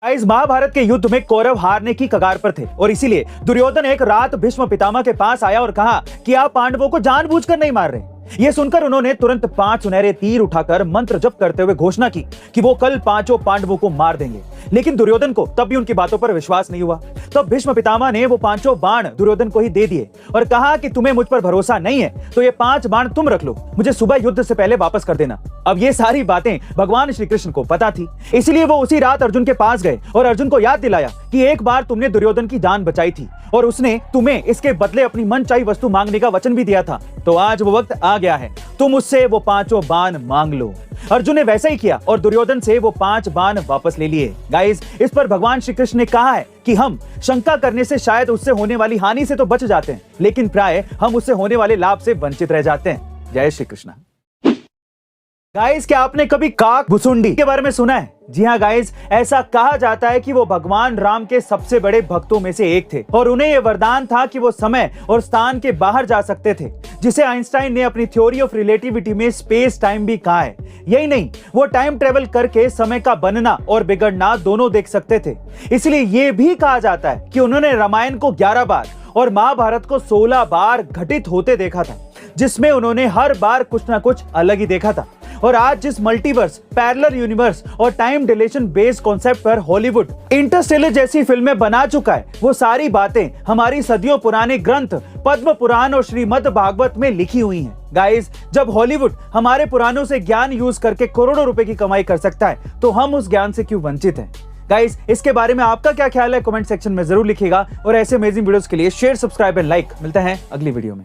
इस महाभारत के युद्ध में कौरव हारने की कगार पर थे और इसीलिए दुर्योधन एक रात भीष्म पितामह के पास आया और कहा कि आप पांडवों को जानबूझकर नहीं मार रहे। यह सुनकर उन्होंने तुरंत 5 सुनहरे तीर उठाकर मंत्र जप करते हुए घोषणा की कि वो कल 5 पांडवों को मार देंगे। लेकिन दुर्योधन को तब भी उनकी बातों पर विश्वास नहीं हुआ। तब भीष्म पितामह ने वो 5 बाण दुर्योधन को ही दे दिए और कहा कि तुम्हें मुझ पर भरोसा नहीं है तो ये 5 बाण तुम रख लो, मुझे सुबह युद्ध से पहले वापस कर देना। अब ये सारी बातें भगवान श्री कृष्ण को पता थी, इसलिए वो उसी रात अर्जुन के पास गए और अर्जुन को याद दिलाया कि एक बार तुमने दुर्योधन की जान बचाई थी और उसने तुम्हें इसके बदले अपनी मनचाही वस्तु मांगने का वचन भी दिया था। तो आज वो वक्त आ गया है, तुम उससे वो 5 बाण मांग लो। अर्जुन ने वैसा ही किया और दुर्योधन से वो 5 बाण वापस ले लिए। गाइस, इस पर भगवान श्री कृष्ण ने कहा है कि हम शंका करने से शायद उससे होने वाली हानि से तो बच जाते हैं, लेकिन प्राय हम उससे होने वाले लाभ से वंचित रह जाते हैं। जय श्री कृष्ण। गाइस, क्या आपने कभी काक भुसुंडी के बारे में सुना है? जी हाँ गाइस, ऐसा कहा जाता है कि वो भगवान राम के सबसे बड़े भक्तों में से एक थे और उन्हें यह वरदान था कि वो समय और स्थान के बाहर जा सकते थे, जिसे आइंस्टाइन ने अपनी थ्योरी ऑफ रिलेटिविटी में स्पेस टाइम भी कहा है। यही नहीं, वो टाइम ट्रेवल करके समय का बनना और बिगड़ना दोनों देख सकते थे। इसलिए ये भी कहा जाता है कि उन्होंने रामायण को 11 बार और महाभारत को 16 बार घटित होते देखा था, जिसमें उन्होंने हर बार कुछ ना कुछ अलग ही देखा था। और आज जिस मल्टीवर्स, पैरेलल यूनिवर्स और टाइम डिलेशन बेस्ड कॉन्सेप्ट पर हॉलीवुड इंटरस्टेलर जैसी फिल्में बना चुका है, वो सारी बातें हमारी सदियों पुराने ग्रंथ पद्म पुराण और श्रीमद् भागवत में लिखी हुई हैं। गाइस, जब हॉलीवुड हमारे पुराणों से ज्ञान यूज करके करोड़ों रुपए की कमाई कर सकता है, तो हम उस ज्ञान से क्यों वंचित हैं? गाइस, इसके बारे में आपका क्या ख्याल है? कमेंट सेक्शन में जरूर लिखिएगा और ऐसे अमेजिंग वीडियोस के लिए शेयर, सब्सक्राइब एंड लाइक। मिलते हैं अगली वीडियो में।